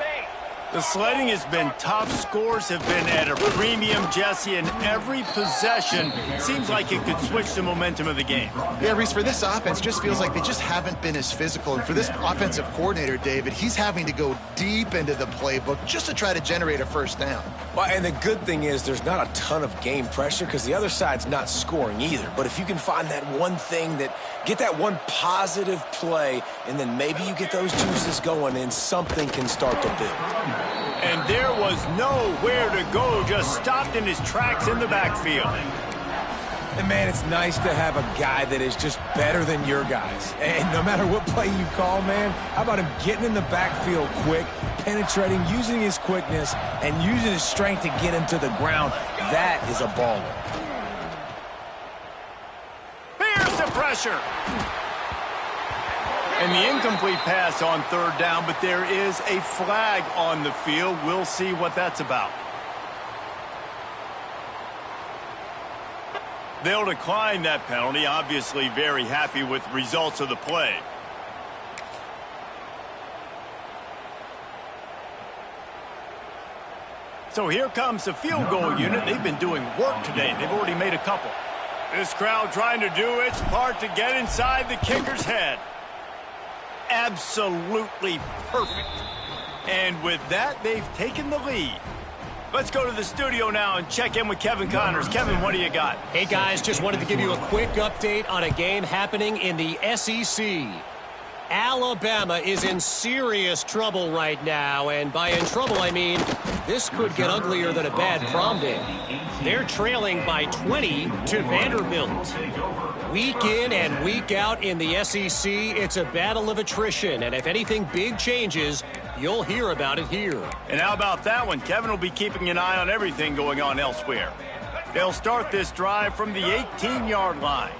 The sledding has been tough. Scores have been at a premium, Jesse, and every possession seems like it could switch the momentum of the game. Yeah, Reese, for this offense, just feels like they just haven't been as physical. And for this offensive coordinator, David, he's having to go deep into the playbook just to try to generate a first down. Well, and the good thing is there's not a ton of game pressure because the other side's not scoring either. But if you can find that one thing get that one positive play, and then maybe you get those juices going and something can start to build. And there was nowhere to go, just stopped in his tracks in the backfield. And, man, it's nice to have a guy that is just better than your guys. And no matter what play you call, man, how about him getting in the backfield quick, penetrating, using his quickness, and using his strength to get him to the ground. That is a baller. Here's the pressure. And the incomplete pass on third down, but there is a flag on the field. We'll see what that's about. They'll decline that penalty. Obviously very happy with the results of the play. So here comes the field goal unit. They've been doing work today. They've already made a couple. This crowd trying to do its part to get inside the kicker's head. Absolutely perfect. And with that, they've taken the lead. Let's go to the studio now and check in with Kevin Connors. Kevin, what do you got? Hey, guys, just wanted to give you a quick update on a game happening in the SEC. Alabama is in serious trouble right now, and by in trouble, I mean this could get uglier than a bad prom day. They're trailing by 20 to Vanderbilt. Week in and week out in the SEC, it's a battle of attrition, and if anything big changes, you'll hear about it here. And how about that one? Kevin will be keeping an eye on everything going on elsewhere. They'll start this drive from the 18-yard line.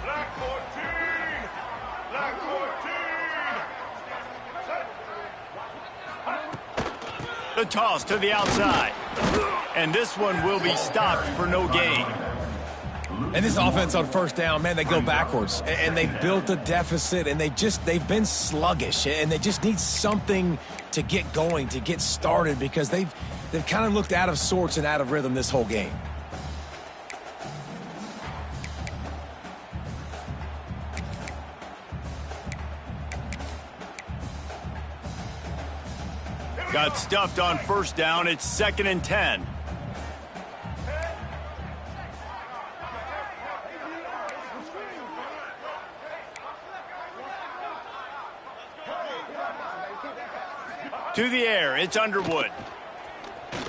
Black 14. Black 14. The toss to the outside. And this one will be stopped for no gain. And this offense on first down, man, they go backwards. And they've built a deficit, and they've been sluggish. And they just need something to get going, to get started, because they've kind of looked out of sorts and out of rhythm this whole game. Got stuffed on first down. It's 2nd and 10. To the air, it's Underwood.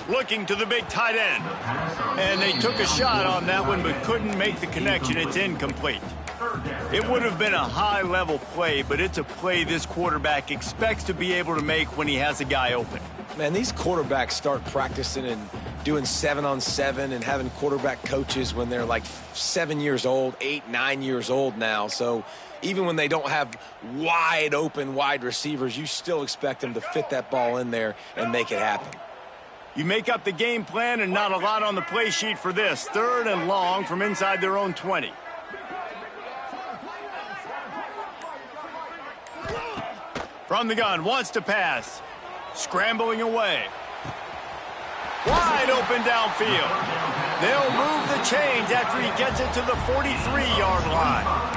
Looking to the big tight end. And they took a shot on that one, but couldn't make the connection. It's incomplete. It would have been a high-level play, but it's a play this quarterback expects to be able to make when he has a guy open. Man, these quarterbacks start practicing and doing 7-on-7 and having quarterback coaches when they're like 7 years old, 8, 9 years old now. So even when they don't have wide open wide receivers, you still expect them to fit that ball in there and make it happen. You make up the game plan and not a lot on the play sheet for this. 3rd and long from inside their own 20. From the gun, wants to pass. Scrambling away. Wide open downfield. They'll move the chains after he gets it to the 43-yard line.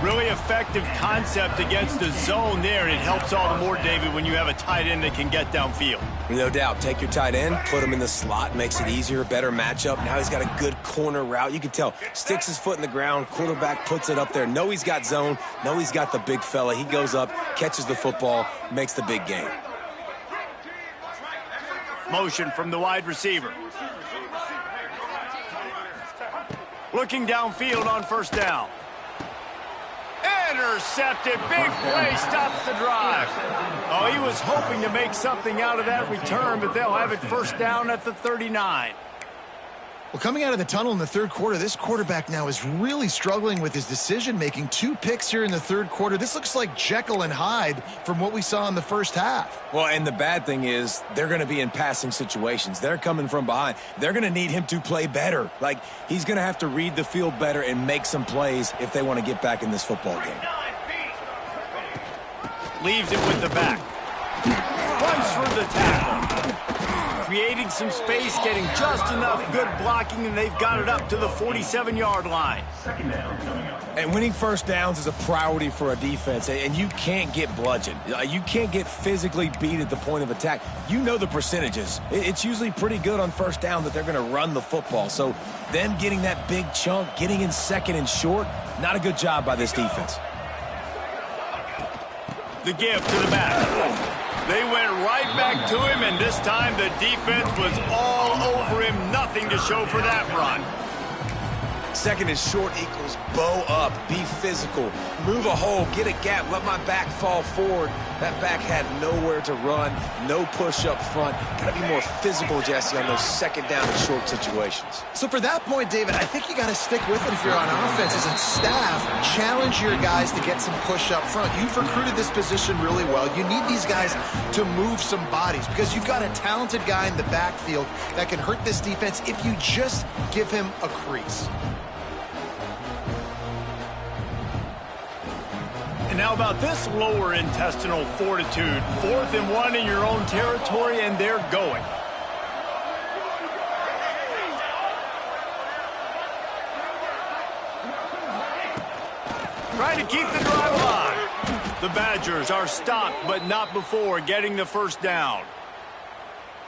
Really effective concept against the zone there, and it helps all the more, David, when you have a tight end that can get downfield. No doubt. Take your tight end, put him in the slot, makes it easier, better matchup. Now he's got a good corner route. You can tell, sticks his foot in the ground, quarterback puts it up there. Know he's got zone, know he's got the big fella. He goes up, catches the football, makes the big game. Motion from the wide receiver. Looking downfield on first down. Intercepted. Big play. Stops the drive. Oh, he was hoping to make something out of that return, but they'll have it first down at the 39. Well, coming out of the tunnel in the third quarter, this quarterback now is really struggling with his decision-making. 2 picks here in the third quarter. This looks like Jekyll and Hyde from what we saw in the first half. Well, and the bad thing is they're going to be in passing situations. They're coming from behind. They're going to need him to play better. Like, he's going to have to read the field better and make some plays if they want to get back in this football game. Leaves it with the back. Runs for the tackle. Creating some space, getting just enough good blocking, and they've got it up to the 47-yard line. And winning first downs is a priority for a defense, and you can't get bludgeoned. You can't get physically beat at the point of attack. You know the percentages. It's usually pretty good on first down that they're going to run the football. So them getting that big chunk, getting in second and short, not a good job by this defense. The give to the back. They went right back to him, and this time the defense was all over him. Nothing to show for that run. Second and short equals bow up, be physical, move a hole, get a gap, let my back fall forward. That back had nowhere to run, no push up front. Got to be more physical, Jesse, on those second down and short situations. So for that point, David, I think you got to stick with it if you're on offense. As a staff, challenge your guys to get some push up front. You've recruited this position really well. You need these guys to move some bodies because you've got a talented guy in the backfield that can hurt this defense if you just give him a crease. And how about this lower intestinal fortitude? 4th and 1 in your own territory, and they're going. Trying to keep the drive alive. The Badgers are stopped, but not before getting the first down.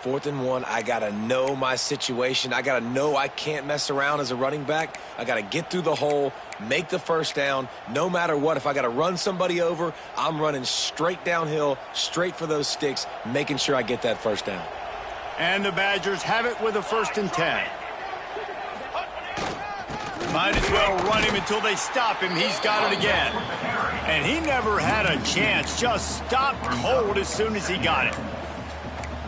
4th and 1, I got to know my situation. I got to know I can't mess around as a running back. I got to get through the hole, make the first down. No matter what, if I got to run somebody over, I'm running straight downhill, straight for those sticks, making sure I get that first down. And the Badgers have it with a 1st and 10. Might as well run him until they stop him. He's got it again. And he never had a chance. Just stopped cold as soon as he got it.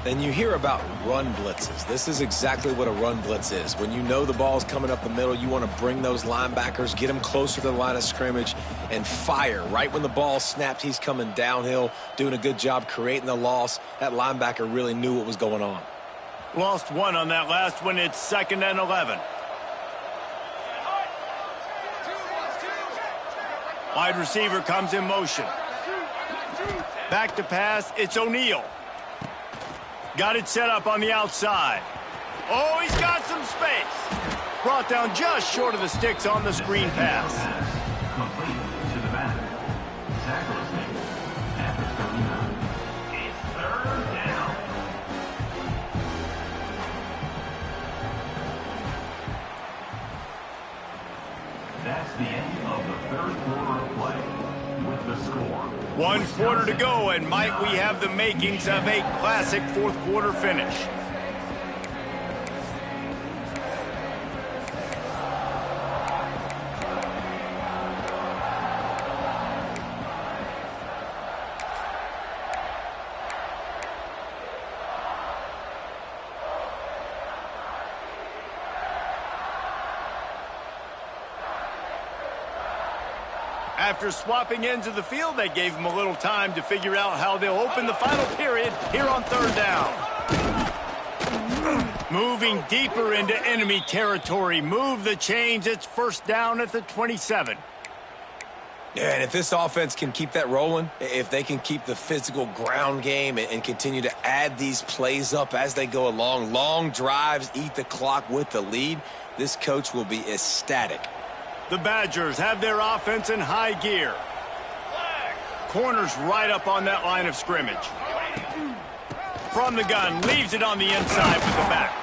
Then you hear about run blitzes. This is exactly what a run blitz is. When you know the ball's coming up the middle, you want to bring those linebackers, get them closer to the line of scrimmage, and fire. Right when the ball snapped, he's coming downhill, doing a good job creating the loss. That linebacker really knew what was going on. Lost one on that last one. It's 2nd and 11. Wide receiver comes in motion. Back to pass. It's O'Neal. Got it set up on the outside. Oh, he's got some space. Brought down just short of the sticks on the screen pass. Complete to the back. Tackle is made at the 39. It's 3rd down. That's the end of the 3rd quarter of play with the score. 1 quarter to go, and Mike, we have the makings of a classic 4th quarter finish. After swapping ends of the field, they gave him a little time to figure out how they'll open the final period here on 3rd down. Moving deeper into enemy territory. Move the chains. It's 1st down at the 27. Yeah, and if this offense can keep that rolling, if they can keep the physical ground game and continue to add these plays up as they go along, long drives, eat the clock with the lead, this coach will be ecstatic. The Badgers have their offense in high gear. Corners right up on that line of scrimmage. From the gun, leaves it on the inside with the back.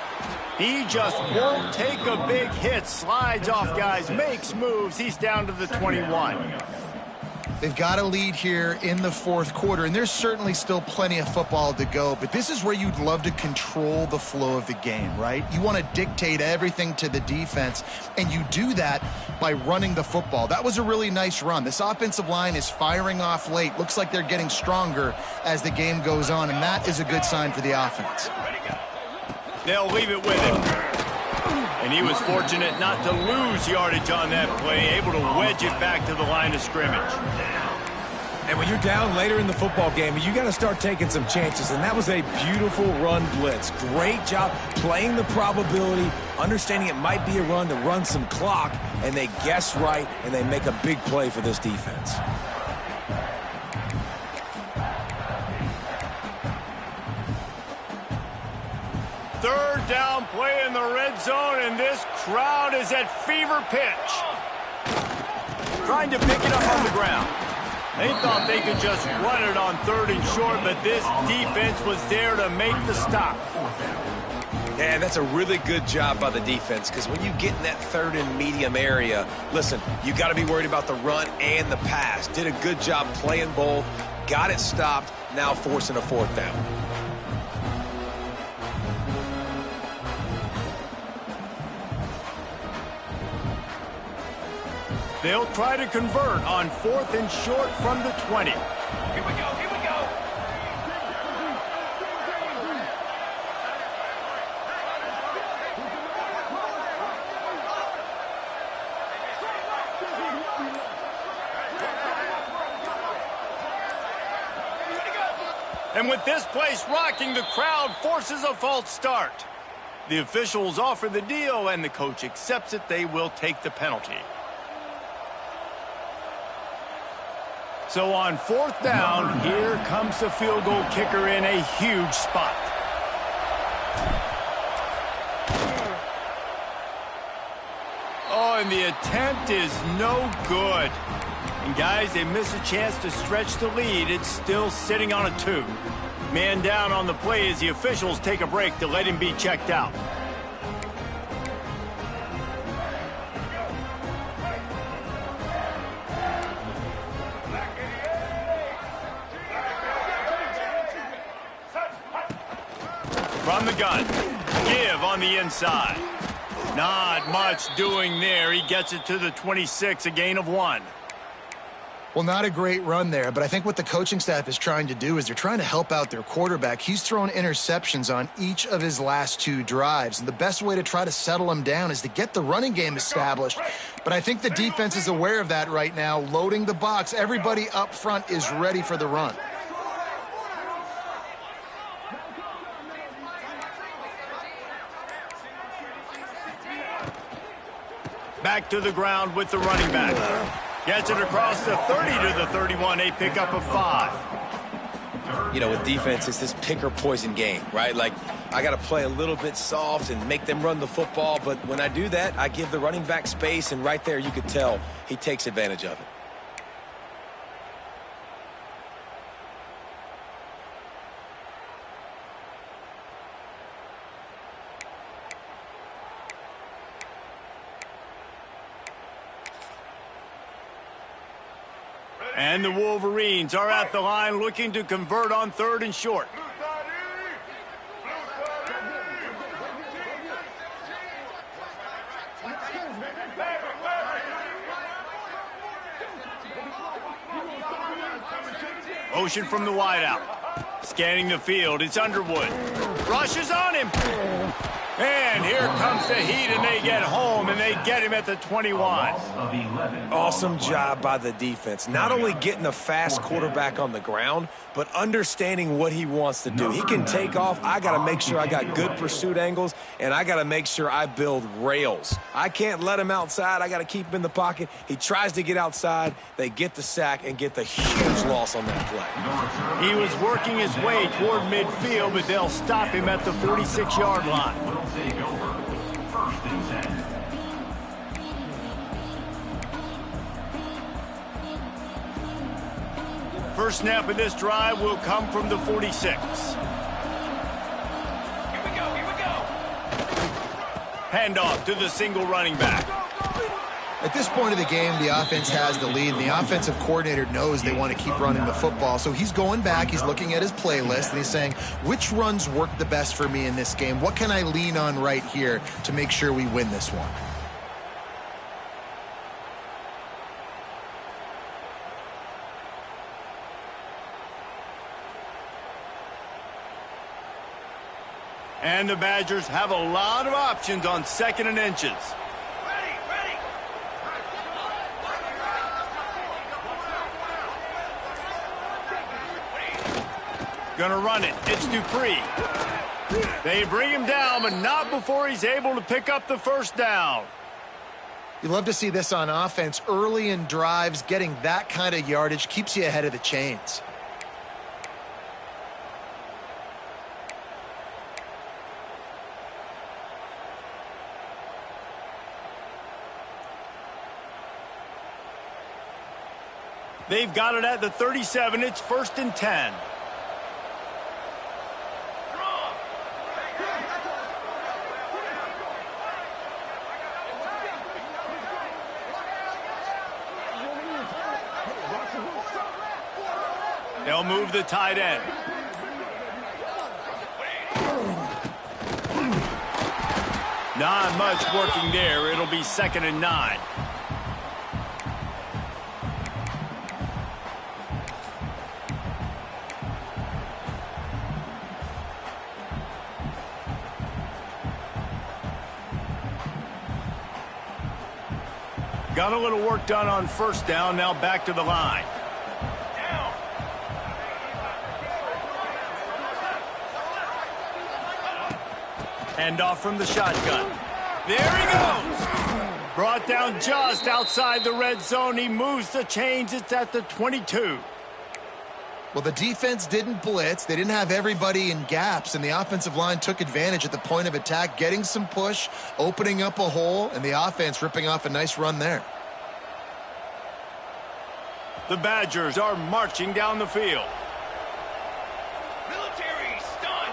He just won't take a big hit. Slides off guys, makes moves. He's down to the 21. They've got a lead here in the 4th quarter, and there's certainly still plenty of football to go, but this is where you'd love to control the flow of the game, right? You want to dictate everything to the defense, and you do that by running the football. That was a really nice run. This offensive line is firing off late. Looks like they're getting stronger as the game goes on, and that is a good sign for the offense. They'll leave it with him. And he was fortunate not to lose yardage on that play, able to wedge it back to the line of scrimmage. And when you're down later in the football game, you got to start taking some chances, and that was a beautiful run blitz. Great job playing the probability, understanding it might be a run to run some clock, and they guess right, and they make a big play for this defense. Third down play in the red zone, and this crowd is at fever pitch. Trying to pick it up on the ground. They thought they could just run it on 3rd and short, but this defense was there to make the stop. Yeah, that's a really good job by the defense, because when you get in that 3rd and medium area, listen, you got to be worried about the run and the pass. Did a good job playing both, got it stopped, now forcing a 4th down. They'll try to convert on 4th and short from the 20. Here we go, here we go. And with this place rocking, the crowd forces a false start. The officials offer the deal, and the coach accepts it. They will take the penalty. So on 4th down, here comes the field goal kicker in a huge spot. Oh, and the attempt is no good. And guys, they miss a chance to stretch the lead. It's still sitting on a 2. Man down on the play as the officials take a break to let him be checked out. From the gun, give on the inside. Not much doing there. He gets it to the 26, a gain of 1. Well, not a great run there, but I think what the coaching staff is trying to do is they're trying to help out their quarterback. He's thrown interceptions on each of his last 2 drives, and the best way to try to settle him down is to get the running game established. But I think the defense is aware of that right now, loading the box. Everybody up front is ready for the run. Back to the ground with the running back. Gets it across the 30 to the 31, a pickup of 5. You know, with defense, it's this pick or poison game, right? Like, I got to play a little bit soft and make them run the football, but when I do that, I give the running back space, and right there you could tell he takes advantage of it. And the Wolverines are at the line looking to convert on 3rd and short. Motion from the wideout. Scanning the field, it's Underwood. Rushes on him. And here comes the heat, and they get home, and they get him at the 21. Awesome job by the defense. Not only getting a fast quarterback on the ground, but understanding what he wants to do. He can take off. I got to make sure I got good pursuit angles, and I got to make sure I build rails. I can't let him outside. I got to keep him in the pocket. He tries to get outside. They get the sack and get the huge loss on that play. He was working his way toward midfield, but they'll stop him at the 46-yard line. Take over. 1st and 10. First snap of this drive will come from the 46. Here we go, here we go. Handoff to the single running back. At this point of the game, the offense has the lead, and the offensive coordinator knows they want to keep running the football. So he's going back, he's looking at his playlist, and he's saying, which runs work the best for me in this game? What can I lean on right here to make sure we win this one? And the Badgers have a lot of options on 2nd and inches. Gonna run it. It's Dupree. They bring him down, but not before he's able to pick up the 1st down. You love to see this on offense. Early in drives, getting that kind of yardage keeps you ahead of the chains. They've got it at the 37. It's 1st and 10. They'll move the tight end. Not much working there. It'll be 2nd and 9. Got a little work done on 1st down. Now back to the line. Hand off from the shotgun. There he goes. Brought down just outside the red zone. He moves the chains. It's at the 22. Well, the defense didn't blitz. They didn't have everybody in gaps, and the offensive line took advantage at the point of attack, getting some push, opening up a hole, and the offense ripping off a nice run there. The Badgers are marching down the field. Military stunt.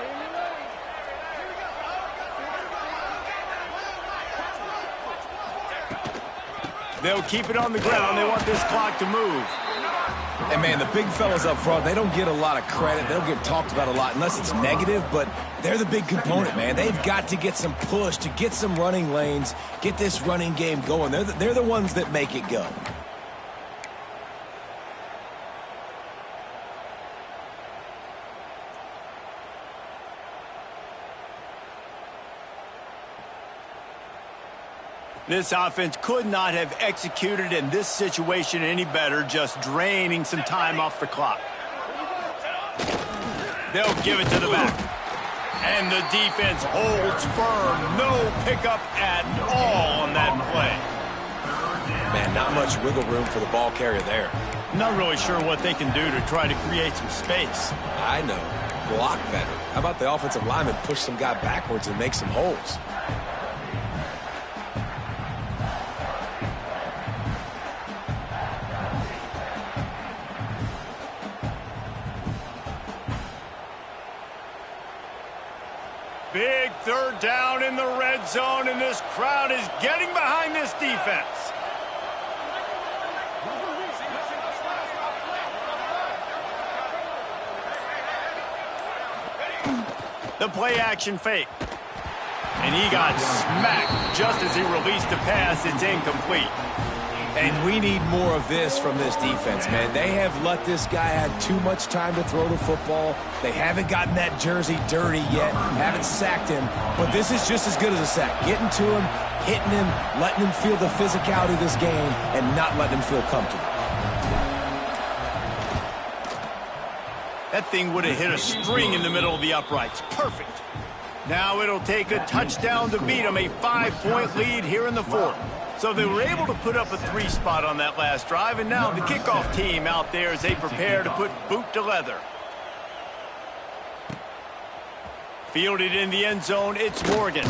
They'll keep it on the ground. They want this clock to move. And, man, the big fellas up front, they don't get a lot of credit. They don't get talked about a lot unless it's negative, but they're the big component, man. They've got to get some push, to get some running lanes, get this running game going. They're the ones that make it go. This offense could not have executed in this situation any better, just draining some time off the clock. They'll give it to the back. And the defense holds firm. No pickup at all on that play. Man, not much wiggle room for the ball carrier there. Not really sure what they can do to try to create some space. I know. Block better. How about the offensive lineman push some guy backwards and make some holes? Big 3rd down in the red zone, and this crowd is getting behind this defense. The play action fake. And he got smacked just as he released the pass. It's incomplete. And we need more of this from this defense, man. They have let this guy have too much time to throw the football. They haven't gotten that jersey dirty yet, haven't sacked him. But this is just as good as a sack. Getting to him, hitting him, letting him feel the physicality of this game, and not letting him feel comfortable. That thing would have hit a string in the middle of the uprights. Perfect. Now it'll take a touchdown to beat them, a 5-point lead here in the 4th. So they were able to put up a 3 spot on that last drive, and now the kickoff team out there as they prepare to put boot to leather. Fielded in the end zone, it's Morgan.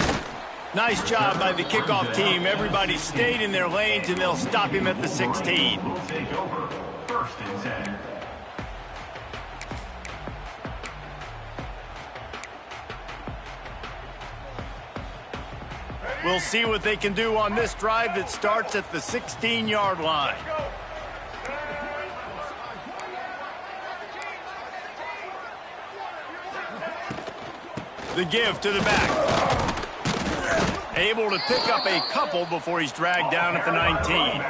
Nice job by the kickoff team. Everybody stayed in their lanes, and they'll stop him at the 16. Will take over 1st and 10. We'll see what they can do on this drive that starts at the 16-yard line. The give to the back. Able to pick up a couple before he's dragged down at the 19.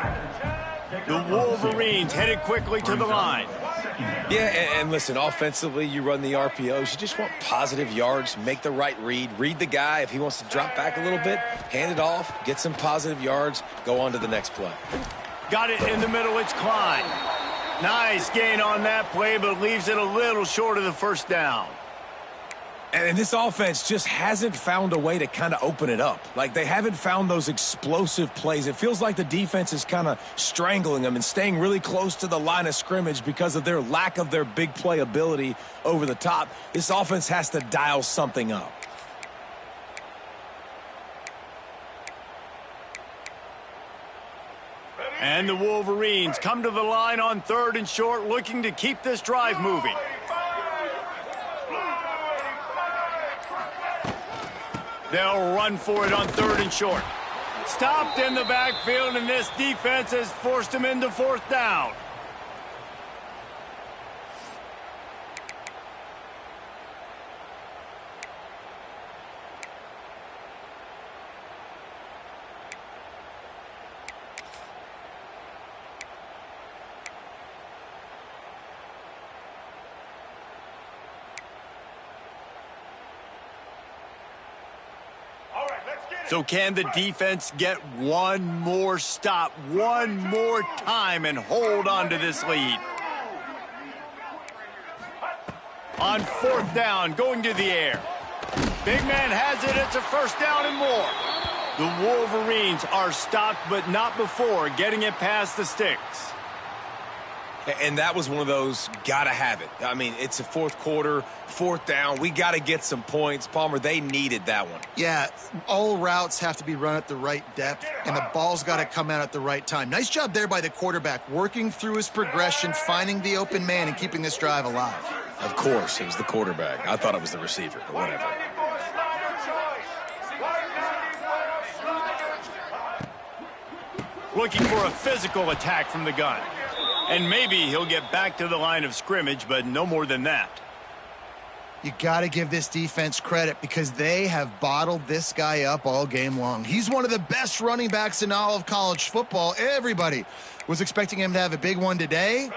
The Wolverines headed quickly to the line. Yeah, and listen, offensively, you run the RPOs. You just want positive yards, make the right read. Read the guy. If he wants to drop back a little bit, hand it off, get some positive yards, go on to the next play. Got it in the middle. It's Klein. Nice gain on that play, but leaves it a little short of the 1st down. And this offense just hasn't found a way to kind of open it up. Like, they haven't found those explosive plays. It feels like the defense is kind of strangling them and staying really close to the line of scrimmage because of their lack of their big play ability over the top. This offense has to dial something up. And the Wolverines come to the line on 3rd and short, looking to keep this drive moving. They'll run for it on 3rd and short. Stopped in the backfield, and this defense has forced him into 4th down. So can the defense get one more stop, one more time, and hold on to this lead? On 4th down, going to the air. Big man has it. It's a first down and more. The Wolverines are stopped, but not before getting it past the sticks. And that was one of those gotta have it. I mean, it's a 4th quarter, 4th down. We got to get some points. Palmer, they needed that one. Yeah, all routes have to be run at the right depth, and the ball's got to come out at the right time. Nice job there by the quarterback, working through his progression, finding the open man, and keeping this drive alive. Of course, it was the quarterback. I thought it was the receiver, but whatever. Looking for a physical attack from the gun. And maybe he'll get back to the line of scrimmage, but no more than that. You got to give this defense credit because they have bottled this guy up all game long. He's one of the best running backs in all of college football. Everybody was expecting him to have a big one today.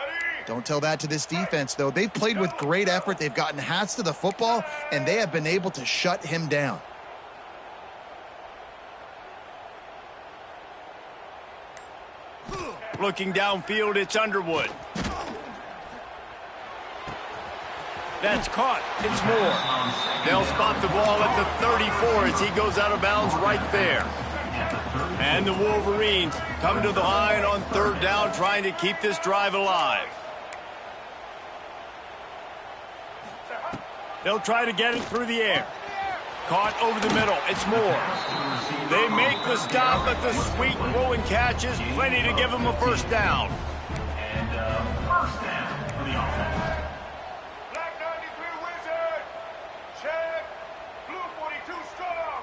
Don't tell that to this defense, though. They've played with great effort. They've gotten hats to the football, and they have been able to shut him down. Looking downfield, it's Underwood. That's caught. It's Moore. They'll spot the ball at the 34 as he goes out of bounds right there. And the Wolverines come to the line on 3rd down, trying to keep this drive alive. They'll try to get it through the air. Caught over the middle. It's Moore. They make the stop, but the sweet rolling catch is plenty to give them a first down. And first down for the offense. Black 93 Wizard. Check. Blue 42 strong.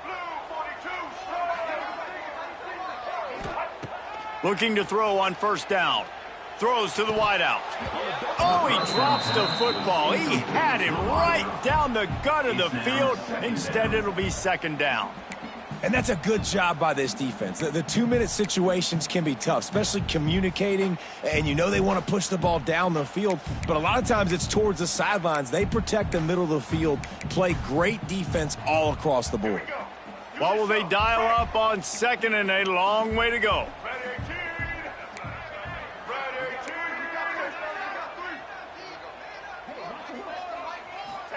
Blue 42 strong. Looking to throw on 1st down. Throws to the wideout. Oh, he drops the football. He had him right down the gut of the field. Instead, it'll be 2nd down. And that's a good job by this defense. The 2-minute situations can be tough, especially communicating, and you know they want to push the ball down the field, but a lot of times it's towards the sidelines. They protect the middle of the field, play great defense all across the board. What will they dial up on 2nd and a long way to go? Red 18. Red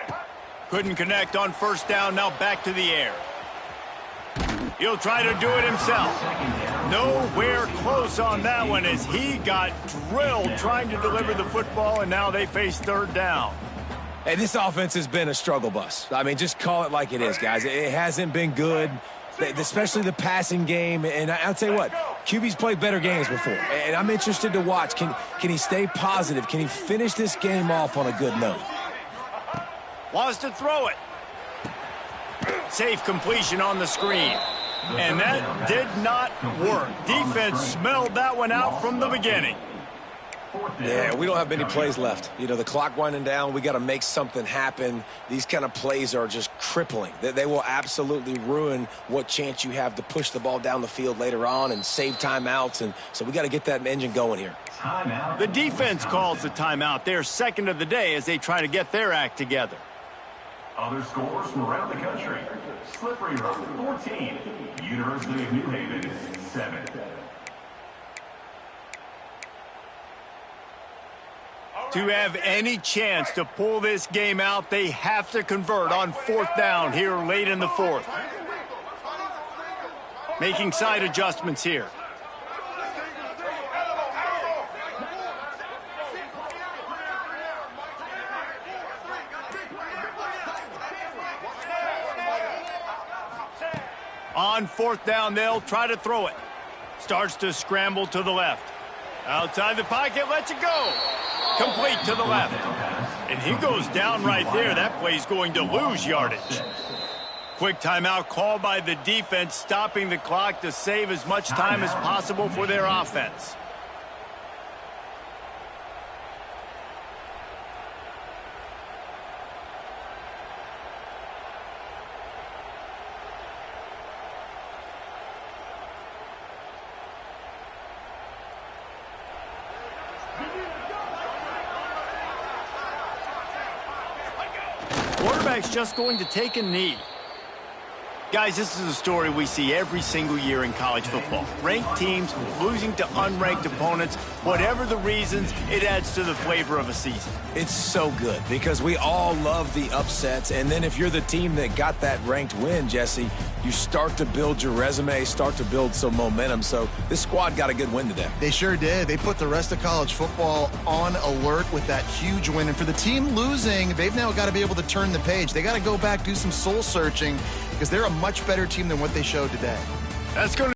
18. Couldn't connect on 1st down. Now back to the air. He'll try to do it himself. Nowhere close on that one as he got drilled trying to deliver the football, and now they face 3rd down. Hey, this offense has been a struggle bus. I mean, just call it like it is, guys. It hasn't been good, especially the passing game. And I'll tell you what, QB's played better games before, and I'm interested to watch. Can he stay positive? Can he finish this game off on a good note? Wants to throw it. Safe completion on the screen. And that did not work. Defense smelled that one out from the beginning. Yeah, we don't have many plays left. You know, the clock winding down. We got to make something happen. These kind of plays are just crippling. They will absolutely ruin what chance you have to push the ball down the field later on and save timeouts. And so we got to get that engine going here. The defense calls the timeout. They're 2nd of the day as they try to get their act together. Other scores from around the country. Slippery Rock 14. University of New Haven 7. To have any chance to pull this game out, they have to convert on 4th down here late in the 4th. Making side adjustments here. On 4th down, they'll try to throw it. Starts to scramble to the left. Outside the pocket, lets it go. Complete to the left. And he goes down right there. That play's going to lose yardage. Quick timeout called by the defense, stopping the clock to save as much time as possible for their offense. Quarterback's just going to take a knee. Guys, this is a story we see every single year in college football. Ranked teams losing to unranked opponents. Whatever the reasons, it adds to the flavor of a season. It's so good because we all love the upsets. And then if you're the team that got that ranked win, Jesse, you start to build your resume, start to build some momentum. So this squad got a good win today. They sure did. They put the rest of college football on alert with that huge win. And for the team losing, they've now got to be able to turn the page. They got to go back, do some soul searching, because they're a much better team than what they showed today. That's going to